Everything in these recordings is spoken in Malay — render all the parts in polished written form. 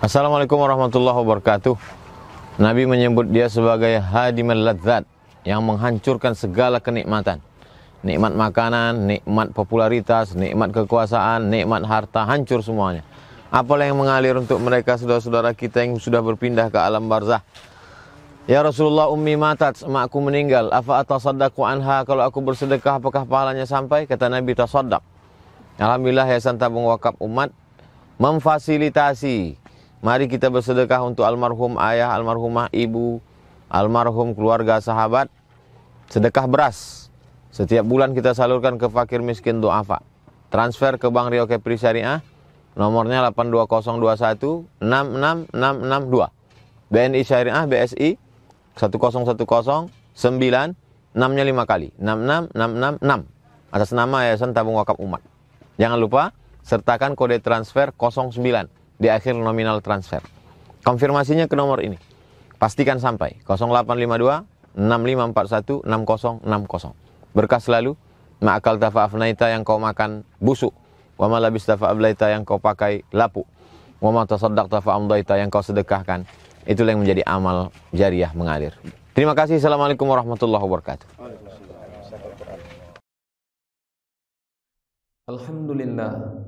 Assalamualaikum warahmatullahi wabarakatuh. Nabi menyebut dia sebagai hadimul ladzat, yang menghancurkan segala kenikmatan. Nikmat makanan, nikmat popularitas, nikmat kekuasaan, nikmat harta, hancur semuanya. Apalah yang mengalir untuk mereka saudara-saudara kita yang sudah berpindah ke alam barzah. Ya Rasulullah, ummi matat, emakku meninggal. Afa atasaddaqu anha, kalau aku bersedekah apakah pahalanya sampai? Kata Nabi, tasaddaq. Alhamdulillah Yayasan Tabung Wakaf Umat memfasilitasi. Mari kita bersedekah untuk almarhum ayah, almarhumah ibu, almarhum keluarga sahabat. Sedekah beras. Setiap bulan kita salurkan ke fakir miskin du'afa. Transfer ke Bank Rio Kepri Syariah. Nomornya 82021 66662. BNI Syariah BSI 1010 9 6-nya 5 kali. 66666 atas nama Yayasan Tabung Wakaf Umat. Jangan lupa sertakan kode transfer 09 di akhir nominal transfer. Konfirmasinya ke nomor ini. Pastikan sampai 0852 6541 6060. Berkah selalu. Ma'akal tafa'afnaita, yang kau makan busuk. Wa ma labis tafa'ablaita, yang kau pakai lapuk. Wa ma tasaddaq tafa'amdaita, yang kau sedekahkan. Itulah yang menjadi amal jariah mengalir. Terima kasih. Assalamualaikum warahmatullahi wabarakatuh. Alhamdulillah.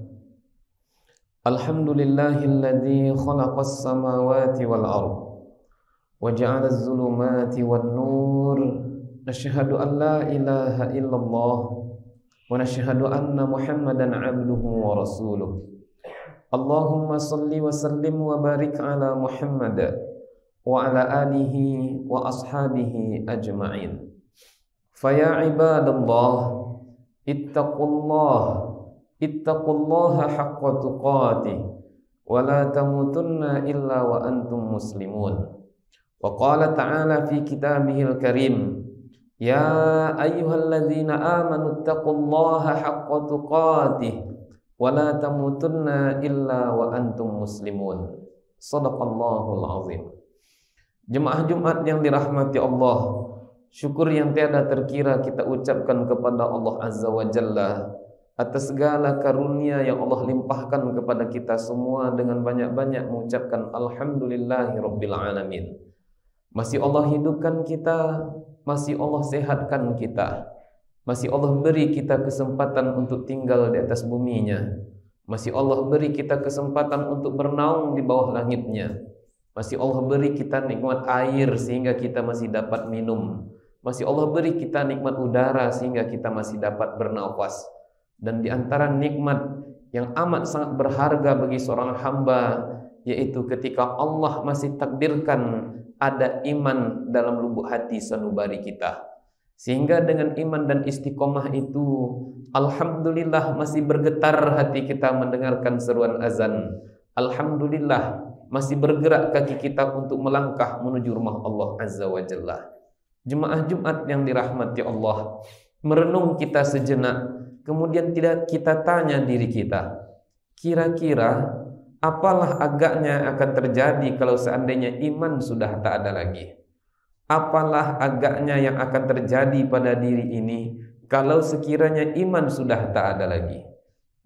Alhamdulillahilladzi khalaqas samawati wal ardh wa ja'ala az-zulumati wan nur. Nashhadu an la ilaha illallah wa nashhadu anna Muhammadan 'abduhu wa rasuluh. Allahumma salli wa sallim wa barik ala Muhammad wa ala alihi wa ashabihi ajma'in. Faya ibadallah, ittaqullaha haqqa tuqatih wa la tamutunna illa wa antum muslimun. Wa qala ta'ala fi kitabihil karim, ya ayyuhalladzina amanu ittaqullaha haqqa tuqatih wa la tamutunna illa wa antum muslimun. Shadaqallahul azim. Jemaah Jumat yang dirahmati Allah, syukur yang tiada terkira kita ucapkan kepada Allah Azza wa Jalla atas segala karunia yang Allah limpahkan kepada kita semua, dengan banyak-banyak mengucapkan alhamdulillahi rabbil alamin. Masih Allah hidupkan kita, masih Allah sehatkan kita, masih Allah beri kita kesempatan untuk tinggal di atas buminya, masih Allah beri kita kesempatan untuk bernaung di bawah langitnya, masih Allah beri kita nikmat air sehingga kita masih dapat minum, masih Allah beri kita nikmat udara sehingga kita masih dapat bernafas. Dan di antara nikmat yang amat sangat berharga bagi seorang hamba, yaitu ketika Allah masih takdirkan ada iman dalam lubuk hati sanubari kita, sehingga dengan iman dan istiqomah itu, alhamdulillah masih bergetar hati kita mendengarkan seruan azan. Alhamdulillah masih bergerak kaki kita untuk melangkah menuju rumah Allah Azza wa Jalla. Jemaah Jumat yang dirahmati Allah, merenung kita sejenak, kemudian tidak kita tanya diri kita, kira-kira apalah agaknya akan terjadi kalau seandainya iman sudah tak ada lagi? Apalah agaknya yang akan terjadi pada diri ini kalau sekiranya iman sudah tak ada lagi?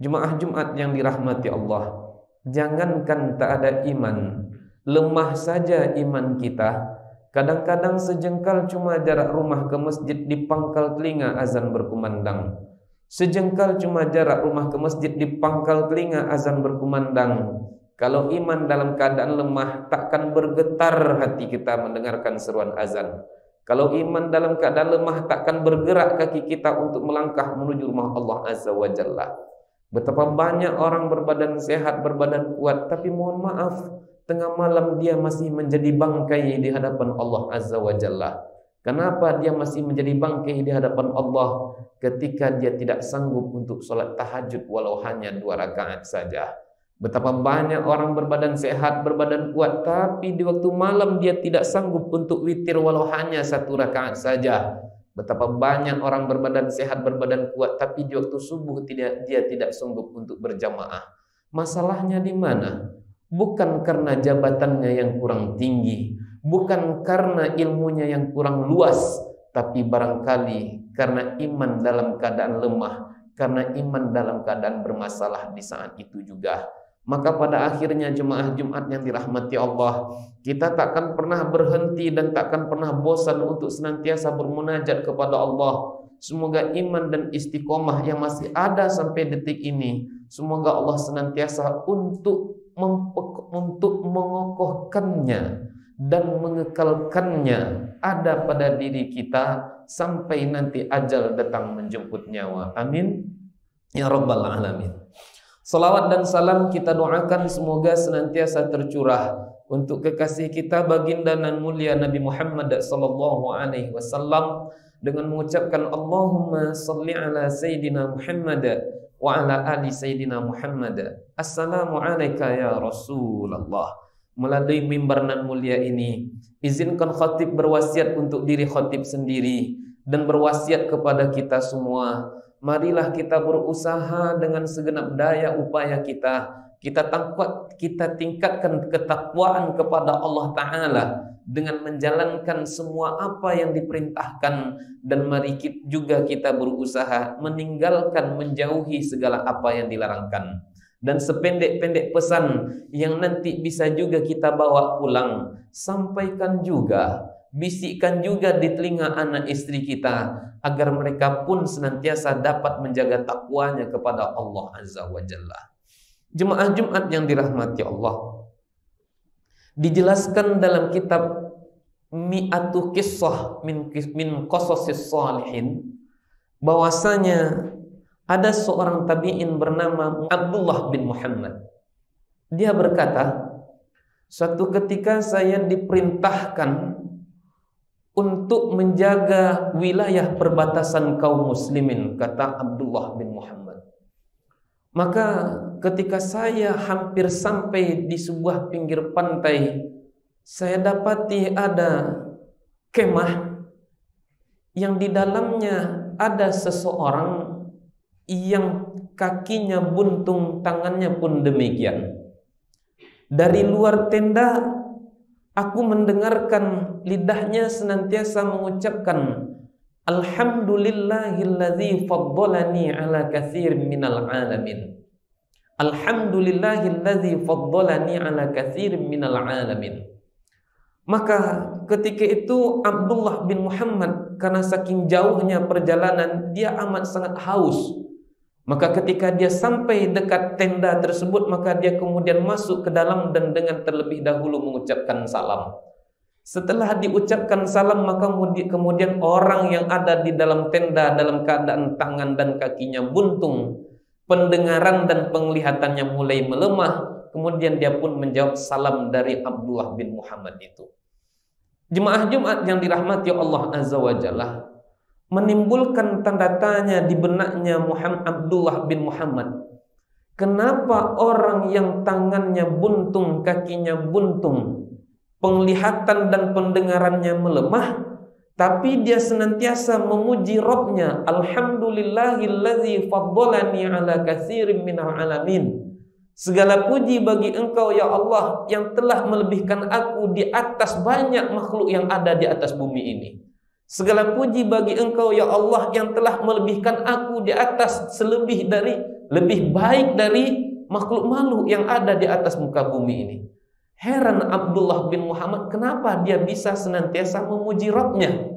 Jemaah Jumat yang dirahmati Allah, jangankan tak ada iman, lemah saja iman kita. Kadang-kadang sejengkal cuma jarak rumah ke masjid, di pangkal telinga azan berkumandang. Sejengkal cuma jarak rumah ke masjid, di pangkal telinga azan berkumandang. Kalau iman dalam keadaan lemah, takkan bergetar hati kita mendengarkan seruan azan. Kalau iman dalam keadaan lemah, takkan bergerak kaki kita untuk melangkah menuju rumah Allah Azza wa Jalla. Betapa banyak orang berbadan sehat, berbadan kuat, tapi mohon maaf, tengah malam dia masih menjadi bangkai di hadapan Allah Azza wa Jalla. Kenapa dia masih menjadi bangkai di hadapan Allah? Ketika dia tidak sanggup untuk sholat tahajud walau hanya 2 rakaat saja. Betapa banyak orang berbadan sehat, berbadan kuat, tapi di waktu malam dia tidak sanggup untuk witir walau hanya 1 rakaat saja. Betapa banyak orang berbadan sehat, berbadan kuat, tapi di waktu subuh dia tidak sanggup untuk berjamaah. Masalahnya di mana? Bukan karena jabatannya yang kurang tinggi, bukan karena ilmunya yang kurang luas, tapi barangkali karena iman dalam keadaan lemah, karena iman dalam keadaan bermasalah di saat itu juga. Maka pada akhirnya jemaah Jumat yang dirahmati Allah, kita takkan pernah berhenti dan takkan pernah bosan untuk senantiasa bermunajat kepada Allah. Semoga iman dan istiqomah yang masih ada sampai detik ini, semoga Allah senantiasa untuk mengokohkannya dan mengekalkannya ada pada diri kita sampai nanti ajal datang menjemput nyawa. Amin ya rabbal alamin. Salawat dan salam kita doakan semoga senantiasa tercurah untuk kekasih kita baginda nan mulia Nabi Muhammad sallallahu alaihi wasallam dengan mengucapkan Allahumma salli ala sayyidina Muhammad wa ala ali sayyidina Muhammad. Assalamu alayka ya Rasulullah. Melalui mimbar nan mulia ini, izinkan khatib berwasiat untuk diri khatib sendiri dan berwasiat kepada kita semua. Marilah kita berusaha dengan segenap daya upaya kita. Kita tingkatkan ketakwaan kepada Allah Ta'ala dengan menjalankan semua apa yang diperintahkan. Dan mari kita berusaha meninggalkan, menjauhi segala apa yang dilarangkan. Dan sependek-pendek pesan yang nanti bisa juga kita bawa pulang, sampaikan juga, bisikkan juga di telinga anak istri kita, agar mereka pun senantiasa dapat menjaga takwanya kepada Allah Azza wa Jalla. Jemaah Jumat yang dirahmati Allah, dijelaskan dalam kitab Mi'atu Qissah min Qasasis Shalihin bahwasanya ada seorang tabi'in bernama Abdullah bin Muhammad. Dia berkata, suatu ketika saya diperintahkan untuk menjaga wilayah perbatasan kaum muslimin, kata Abdullah bin Muhammad. Maka ketika saya hampir sampai di sebuah pinggir pantai, saya dapati ada kemah yang di dalamnya ada seseorang yang kakinya buntung, tangannya pun demikian. Dari luar tenda aku mendengarkan lidahnya senantiasa mengucapkan Alhamdulillahilladzi faddalani ala katsirin minal alamin. Alhamdulillahilladzi faddalani ala katsirin minal alamin. Maka ketika itu Abdullah bin Muhammad, karena saking jauhnya perjalanan, dia amat sangat haus. Maka ketika dia sampai dekat tenda tersebut, maka dia kemudian masuk ke dalam dan dengan terlebih dahulu mengucapkan salam. Setelah diucapkan salam, maka kemudian orang yang ada di dalam tenda dalam keadaan tangan dan kakinya buntung, pendengaran dan penglihatannya mulai melemah. Kemudian dia pun menjawab salam dari Abdullah bin Muhammad itu. Jemaah Jumat yang dirahmati Allah Azza wa Jalla, menimbulkan tanda tanya di benaknya Abdullah bin Muhammad. Kenapa orang yang tangannya buntung, kakinya buntung, penglihatan dan pendengarannya melemah, tapi dia senantiasa memuji Rabbnya, Alhamdulillahilladzi faddalani ala katsirin minal alamin. Segala puji bagi Engkau ya Allah yang telah melebihkan aku di atas banyak makhluk yang ada di atas bumi ini. Segala puji bagi Engkau ya Allah yang telah melebihkan aku di atas lebih baik dari makhluk-makhluk yang ada di atas muka bumi ini. Heran Abdullah bin Muhammad, kenapa dia bisa senantiasa memuji Rabbnya.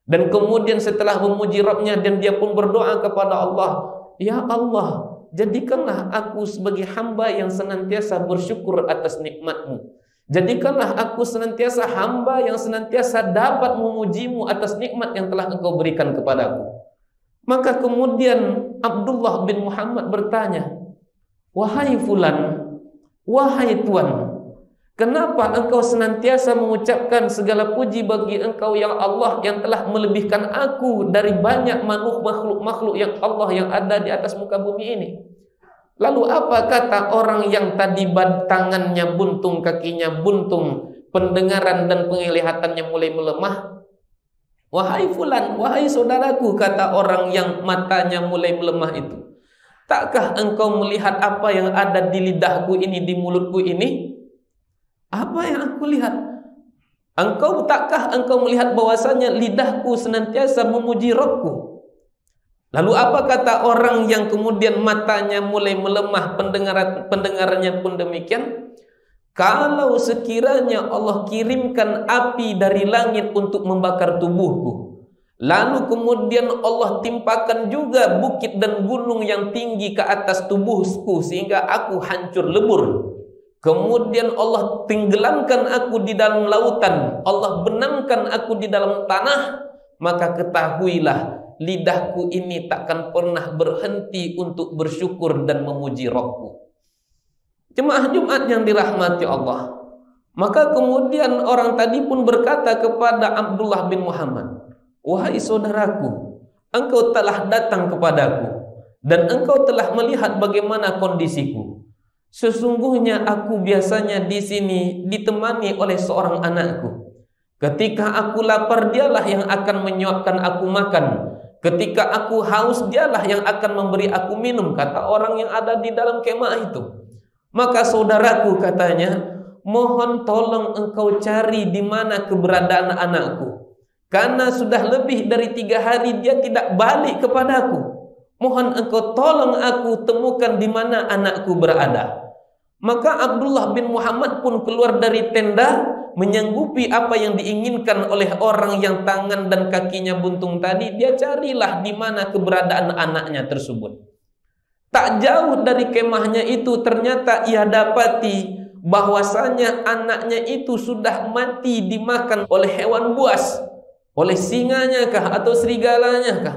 Dan kemudian setelah memuji Rabbnya, dan dia pun berdoa kepada Allah, ya Allah, jadikanlah aku sebagai hamba yang senantiasa bersyukur atas nikmat-Mu. Jadikanlah aku senantiasa hamba yang senantiasa dapat memuji-Mu atas nikmat yang telah Engkau berikan kepadaku. Maka kemudian Abdullah bin Muhammad bertanya, wahai fulan, wahai tuan, kenapa engkau senantiasa mengucapkan segala puji bagi Engkau ya Allah yang telah melebihkan aku dari banyak makhluk-makhluk yang Allah yang ada di atas muka bumi ini? Lalu apa kata orang yang tadi tangannya buntung, kakinya buntung, pendengaran dan penglihatannya mulai melemah? Wahai fulan, wahai saudaraku, kata orang yang matanya mulai melemah itu, takkah engkau melihat apa yang ada di lidahku ini, di mulutku ini? Apa yang aku lihat? Takkah engkau melihat bahwasanya lidahku senantiasa memuji Rabbku? Lalu apa kata orang yang kemudian matanya mulai melemah, pendengarannya pun demikian? Kalau sekiranya Allah kirimkan api dari langit untuk membakar tubuhku, lalu kemudian Allah timpakan juga bukit dan gunung yang tinggi ke atas tubuhku sehingga aku hancur lebur, kemudian Allah tenggelamkan aku di dalam lautan, Allah benamkan aku di dalam tanah, maka ketahuilah lidahku ini takkan pernah berhenti untuk bersyukur dan memuji Rabbku. Jemaah Jumat yang dirahmati Allah. Maka kemudian orang tadi pun berkata kepada Abdullah bin Muhammad, wahai saudaraku, engkau telah datang kepadaku dan engkau telah melihat bagaimana kondisiku. Sesungguhnya aku biasanya di sini ditemani oleh seorang anakku. Ketika aku lapar, dialah yang akan menyuapkan aku makan. Ketika aku haus, dialah yang akan memberi aku minum, kata orang yang ada di dalam kemah itu. Maka saudaraku katanya, mohon tolong engkau cari di mana keberadaan anakku, karena sudah lebih dari 3 hari dia tidak balik kepadaku. Mohon engkau tolong aku temukan di mana anakku berada. Maka Abdullah bin Muhammad pun keluar dari tenda, menyanggupi apa yang diinginkan oleh orang yang tangan dan kakinya buntung tadi. Dia carilah di mana keberadaan anaknya tersebut. Tak jauh dari kemahnya itu ternyata ia dapati bahwasanya anaknya itu sudah mati dimakan oleh hewan buas, oleh singanya kah atau serigalanya kah.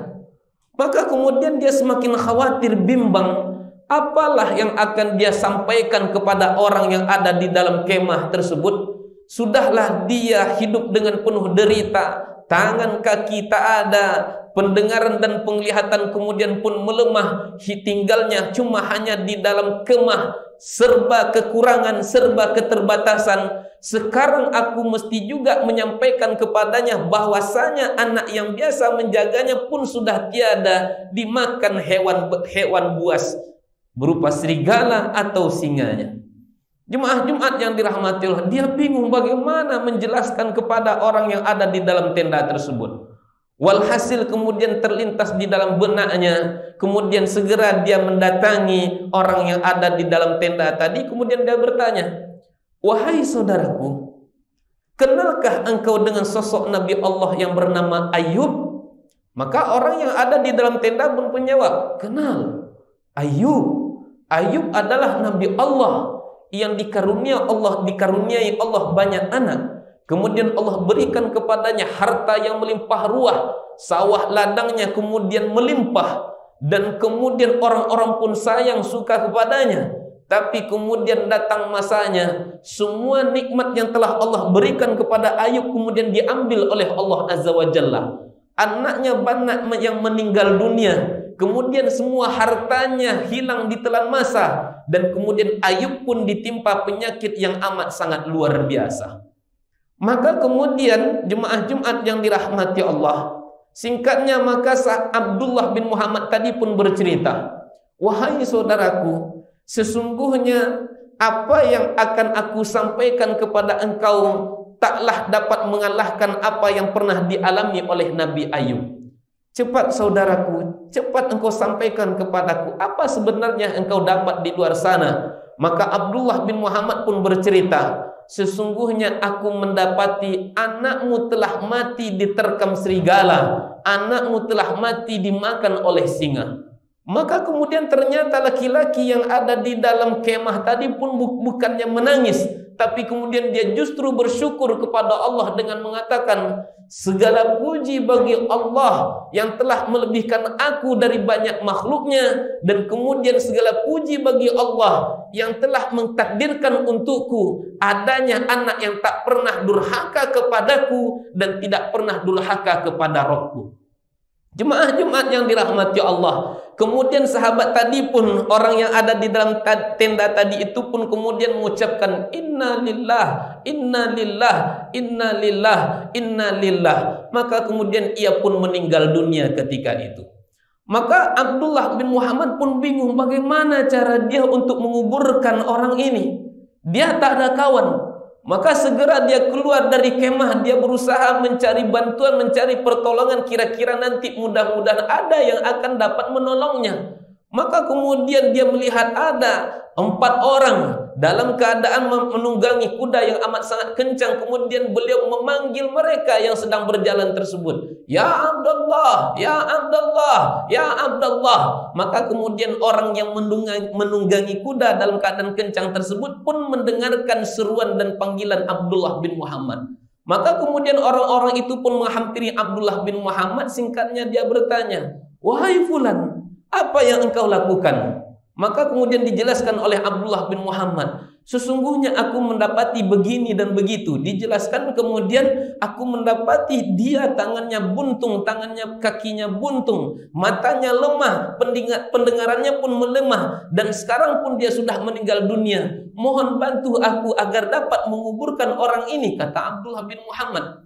Maka kemudian dia semakin khawatir, bimbang, apalah yang akan dia sampaikan kepada orang yang ada di dalam kemah tersebut. Sudahlah dia hidup dengan penuh derita, tangan kaki tak ada, pendengaran dan penglihatan kemudian pun melemah, tinggalnya cuma hanya di dalam kemah, serba kekurangan, serba keterbatasan. Sekarang aku mesti juga menyampaikan kepadanya bahwasanya anak yang biasa menjaganya pun sudah tiada, dimakan hewan buas berupa serigala atau singanya. Jemaah Jumat yang dirahmati Allah, dia bingung bagaimana menjelaskan kepada orang yang ada di dalam tenda tersebut. Walhasil kemudian terlintas di dalam benaknya, kemudian segera dia mendatangi orang yang ada di dalam tenda tadi, kemudian dia bertanya, wahai saudaraku, kenalkah engkau dengan sosok Nabi Allah yang bernama Ayub? Maka orang yang ada di dalam tenda pun menjawab, kenal. Ayub adalah Nabi Allah yang dikaruniai Allah banyak anak. Kemudian Allah berikan kepadanya harta yang melimpah ruah, sawah ladangnya kemudian melimpah, dan kemudian orang-orang pun sayang suka kepadanya. Tapi kemudian datang masanya, semua nikmat yang telah Allah berikan kepada Ayub kemudian diambil oleh Allah Azza wa Jalla. Anaknya banyak yang meninggal dunia, kemudian semua hartanya hilang ditelan masa, dan kemudian Ayub pun ditimpa penyakit yang amat sangat luar biasa. Maka kemudian jemaah Jumat yang dirahmati Allah, singkatnya maka Abdullah bin Muhammad tadi pun bercerita, wahai saudaraku, sesungguhnya apa yang akan aku sampaikan kepada engkau taklah dapat mengalahkan apa yang pernah dialami oleh Nabi Ayub. Cepat saudaraku, cepat engkau sampaikan kepadaku apa sebenarnya engkau dapat di luar sana. Maka Abdullah bin Muhammad pun bercerita, sesungguhnya aku mendapati anakmu telah mati diterkam serigala, anakmu telah mati dimakan oleh singa. Maka kemudian ternyata laki-laki yang ada di dalam kemah tadi pun bukannya menangis, tapi kemudian dia justru bersyukur kepada Allah dengan mengatakan, segala puji bagi Allah yang telah melebihkan aku dari banyak makhluknya, dan kemudian segala puji bagi Allah yang telah mentakdirkan untukku adanya anak yang tak pernah durhaka kepadaku dan tidak pernah durhaka kepada Rabbku. Jemaah Jumat yang dirahmati Allah, kemudian sahabat tadi pun, orang yang ada di dalam tenda tadi itu pun kemudian mengucapkan inna lillah, inna lillah, inna lillah, inna lillah. Maka kemudian ia pun meninggal dunia ketika itu. Maka Abdullah bin Muhammad pun bingung bagaimana cara dia untuk menguburkan orang ini. Dia tak ada kawan. Maka segera dia keluar dari kemah, dia berusaha mencari bantuan, mencari pertolongan, kira-kira nanti mudah-mudahan ada yang akan dapat menolongnya. Maka kemudian dia melihat ada 4 orang dalam keadaan menunggangi kuda yang amat sangat kencang. Kemudian beliau memanggil mereka yang sedang berjalan tersebut, "Ya Abdullah, ya Abdullah, ya Abdullah." Maka kemudian orang yang menunggangi kuda dalam keadaan kencang tersebut pun mendengarkan seruan dan panggilan Abdullah bin Muhammad. Maka kemudian orang-orang itu pun menghampiri Abdullah bin Muhammad. Singkatnya dia bertanya, "Wahai fulan, apa yang engkau lakukan?" Maka kemudian dijelaskan oleh Abdullah bin Muhammad, "Sesungguhnya aku mendapati begini dan begitu." Dijelaskan kemudian, "Aku mendapati dia tangannya buntung, kakinya buntung, matanya lemah, pendengarannya pun melemah, dan sekarang pun dia sudah meninggal dunia. Mohon bantu aku agar dapat menguburkan orang ini," kata Abdullah bin Muhammad.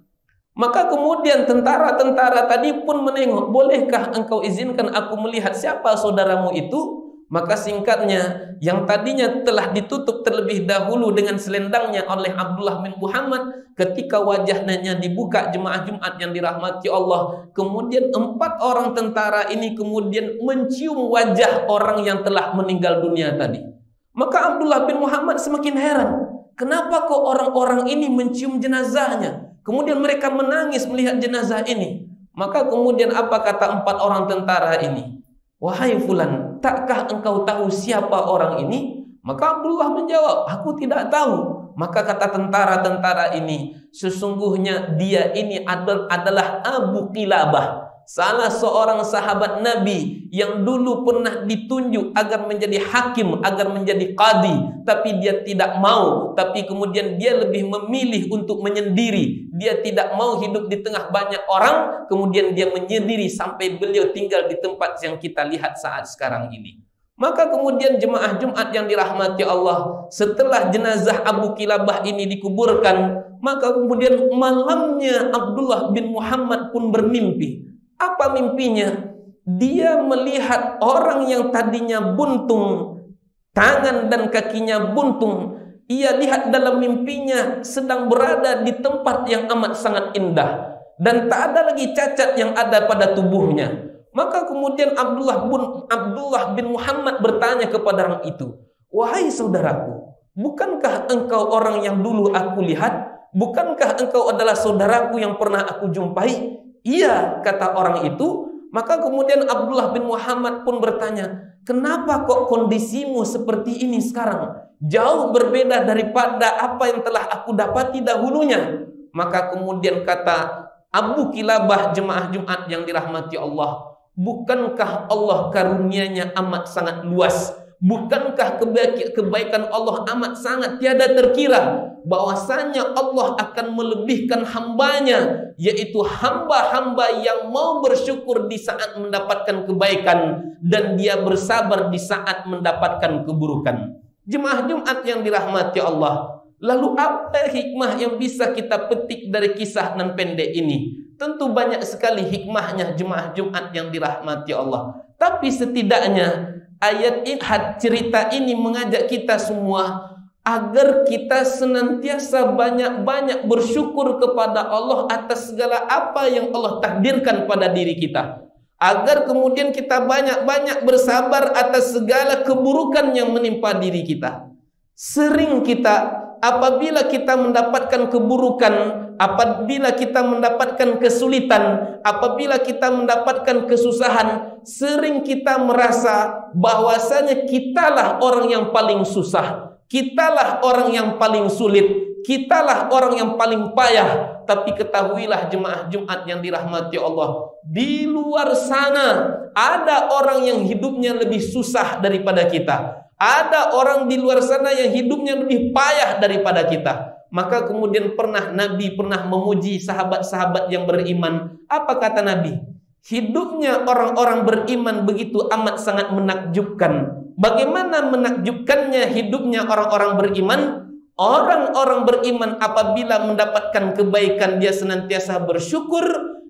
Maka kemudian tentara-tentara tadi pun menengok, "Bolehkah engkau izinkan aku melihat siapa saudaramu itu?" Maka singkatnya, yang tadinya telah ditutup terlebih dahulu dengan selendangnya oleh Abdullah bin Muhammad, ketika wajahnya dibuka, jemaah Jumat yang dirahmati Allah, kemudian 4 orang tentara ini kemudian mencium wajah orang yang telah meninggal dunia tadi. Maka Abdullah bin Muhammad semakin heran, kenapa kok orang-orang ini mencium jenazahnya? Kemudian mereka menangis melihat jenazah ini. Maka kemudian apa kata 4 orang tentara ini? "Wahai fulan, takkah engkau tahu siapa orang ini?" Maka Abdullah menjawab, "Aku tidak tahu." Maka kata tentara-tentara ini, "Sesungguhnya dia ini adalah Abu Qilabah, salah seorang sahabat Nabi yang dulu pernah ditunjuk agar menjadi hakim, agar menjadi qadi, tapi dia tidak mau, tapi kemudian dia lebih memilih untuk menyendiri. Dia tidak mau hidup di tengah banyak orang, kemudian dia menyendiri sampai beliau tinggal di tempat yang kita lihat saat sekarang ini." Maka kemudian jemaah Jumat yang dirahmati Allah, setelah jenazah Abu Qilabah ini dikuburkan, maka kemudian malamnya Abdullah bin Muhammad pun bermimpi. Apa mimpinya? Dia melihat orang yang tadinya buntung, tangan dan kakinya buntung. Ia lihat dalam mimpinya sedang berada di tempat yang amat sangat indah, dan tak ada lagi cacat yang ada pada tubuhnya. Maka kemudian Abdullah bin Muhammad bertanya kepada orang itu, "Wahai saudaraku, bukankah engkau orang yang dulu aku lihat? Bukankah engkau adalah saudaraku yang pernah aku jumpai?" "Iya," kata orang itu. Maka kemudian Abdullah bin Muhammad pun bertanya, "Kenapa kok kondisimu seperti ini sekarang? Jauh berbeda daripada apa yang telah aku dapati dahulunya." Maka kemudian kata Abu Qilabah, jemaah Jumat yang dirahmati Allah, "Bukankah Allah karunia-Nya amat sangat luas? Bukankah kebaikan Allah amat sangat tiada terkira? Bahwasanya Allah akan melebihkan hambanya, yaitu hamba-hamba yang mau bersyukur di saat mendapatkan kebaikan, dan dia bersabar di saat mendapatkan keburukan." Jemaah Jumat yang dirahmati Allah, lalu apa hikmah yang bisa kita petik dari kisah nan pendek ini? Tentu banyak sekali hikmahnya jemaah Jumat yang dirahmati Allah. Tapi setidaknya ayat cerita ini mengajak kita semua agar kita senantiasa banyak-banyak bersyukur kepada Allah atas segala apa yang Allah takdirkan pada diri kita. Agar kemudian kita banyak-banyak bersabar atas segala keburukan yang menimpa diri kita. Sering kita apabila kita mendapatkan keburukan, apabila kita mendapatkan kesulitan, apabila kita mendapatkan kesusahan, sering kita merasa bahwasanya kitalah orang yang paling susah, kitalah orang yang paling sulit, kitalah orang yang paling payah. Tapi ketahuilah jemaah Jumat yang dirahmati Allah, di luar sana ada orang yang hidupnya lebih susah daripada kita. Ada orang di luar sana yang hidupnya lebih payah daripada kita. Maka kemudian Nabi pernah memuji sahabat-sahabat yang beriman. Apa kata Nabi? Hidupnya orang-orang beriman begitu amat sangat menakjubkan. Bagaimana menakjubkannya hidupnya orang-orang beriman? Orang-orang beriman apabila mendapatkan kebaikan dia senantiasa bersyukur,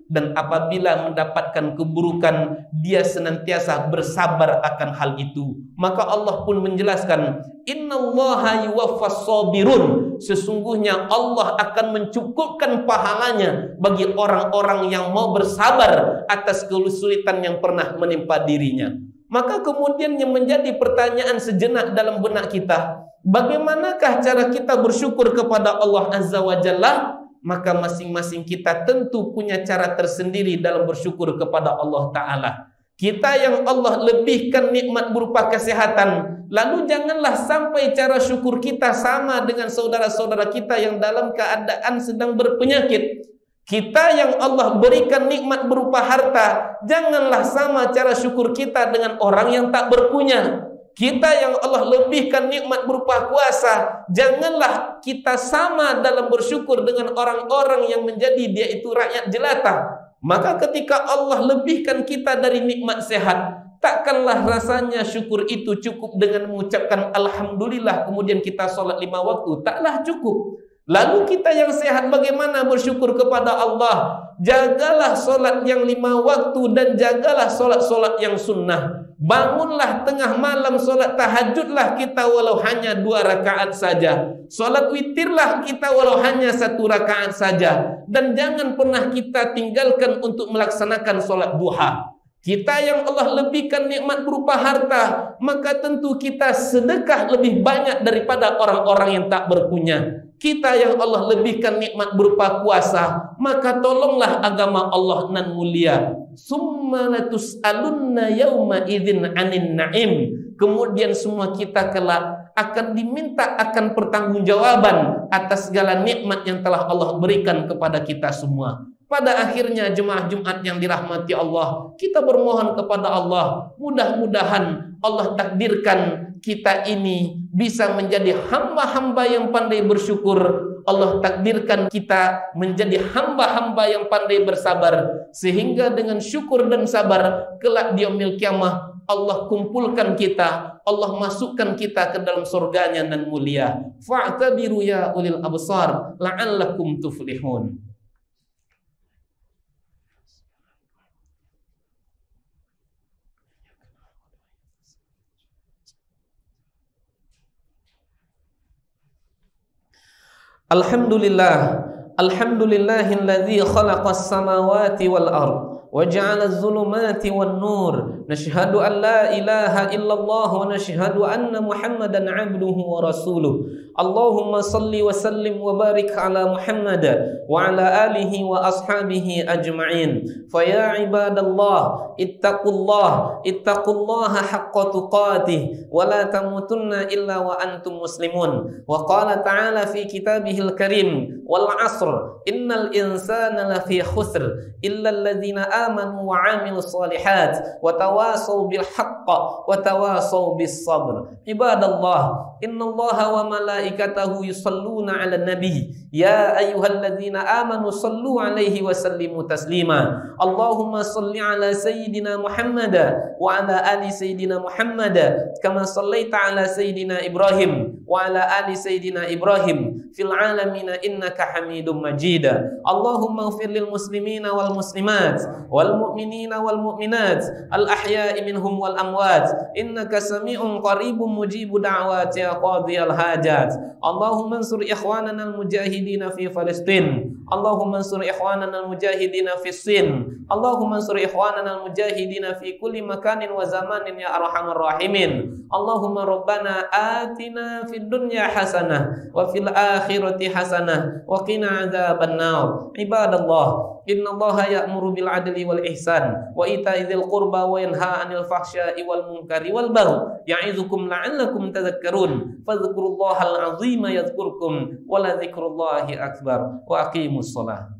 dan apabila mendapatkan keburukan dia senantiasa bersabar akan hal itu. Maka Allah pun menjelaskan, "Innallaha yuwaffas sabirun." sesungguhnya Allah akan mencukupkan pahalanya bagi orang-orang yang mau bersabar atas kesulitan yang pernah menimpa dirinya. Maka kemudian yang menjadi pertanyaan sejenak dalam benak kita, bagaimanakah cara kita bersyukur kepada Allah Azza wa Jalla? Maka masing-masing kita tentu punya cara tersendiri dalam bersyukur kepada Allah Ta'ala. Kita yang Allah lebihkan nikmat berupa kesehatan, lalu janganlah sampai cara syukur kita sama dengan saudara-saudara kita yang dalam keadaan sedang berpenyakit. Kita yang Allah berikan nikmat berupa harta, janganlah sama cara syukur kita dengan orang yang tak berpunya. Kita yang Allah lebihkan nikmat berupa kuasa, janganlah kita sama dalam bersyukur dengan orang-orang yang menjadi dia itu rakyat jelata. Maka ketika Allah lebihkan kita dari nikmat sehat, takkanlah rasanya syukur itu cukup dengan mengucapkan Alhamdulillah kemudian kita sholat 5 waktu. Taklah cukup. Lalu kita yang sehat bagaimana bersyukur kepada Allah? Jagalah solat yang 5 waktu dan jagalah solat-solat yang sunnah. Bangunlah tengah malam solat tahajudlah kita walau hanya 2 rakaat saja. Solat witirlah kita walau hanya 1 rakaat saja. Dan jangan pernah kita tinggalkan untuk melaksanakan solat duha. Kita yang Allah lebihkan nikmat berupa harta, maka tentu kita sedekah lebih banyak daripada orang-orang yang tak berpunya. Kita yang Allah lebihkan nikmat berupa kuasa, maka tolonglah agama Allah nan mulia. Summa latus'alunna yawma idzin 'anin na'im. Kemudian semua kita kelak akan diminta akan pertanggungjawaban atas segala nikmat yang telah Allah berikan kepada kita semua. Pada akhirnya jemaah Jumat yang dirahmati Allah, kita bermohon kepada Allah, mudah-mudahan Allah takdirkan kita ini bisa menjadi hamba-hamba yang pandai bersyukur. Allah takdirkan kita menjadi hamba-hamba yang pandai bersabar, sehingga dengan syukur dan sabar kelak di yaumil kiamah Allah kumpulkan kita, Allah masukkan kita ke dalam surganya nan mulia. Fa'tabiru ya ulil absar la'allakum tuflihun. Alhamdulillahilladzi khalaqas samawati wal ard wa ja'ala adh-dhulumati wan nur. Nashhadu an la ilaha illallah wa nashhadu anna Muhammadan 'abduhu wa rasuluh. Allahumma salli wa sallim wa barik ala Muhammad wa ala alihi wa ashabihi ajma'in. Fa ya ibadallah ittaqullaha haqqa tuqatih wa la tamutunna illa wa antum muslimun. Wa qala ta'ala fi kitabihil karim wal 'asr innal insana lafi khusr illa alladhina amanu wa 'amilus solihat wa tawasaw bil haqq wa tawasaw bis sabr. Ibadallah, innallaha wa malaikatahu yusalluna 'alan nabi ya ayyuhalladzina amanu sallu 'alaihi wa sallimu taslima. Allahumma salli 'ala sayyidina Muhammad wa 'ala ali sayyidina Muhammad kama sallaita 'ala sayyidina Ibrahim wa 'ala ali sayyidina Ibrahim fil 'alamin innaka Hamidum Majid. Allahumma ighfir lil muslimina wal muslimat wal mu'minina wal mu'minat al ahya'i minhum wal amwat innaka sami'un qaribun mujibu da'wati qadiyal hajat. Allahumma ansur ikhwanana al mujahidina fi Palestin. Allahumma ansur ikhwanana al mujahidina fi Sin. Allahumma ansur ikhwanana al mujahidina fi kulli makanin wa zamanin ya arhamar rahimin. Allahumma rabbana atina fid dunya hasanah wa fil akhirati hasanah wa qina adzaban nar. Ibadallah, innallaha ya'muru bil adli wal ihsan wa ita'i dzil qurba wa yanha 'anil fahsya'i wal munkari wal baghi ya'idzukum la'allakum tadhakkarun. Fadhkurullahal 'azima yadhkurkum wa la dzikrullahi akbar wa aqimus shalah.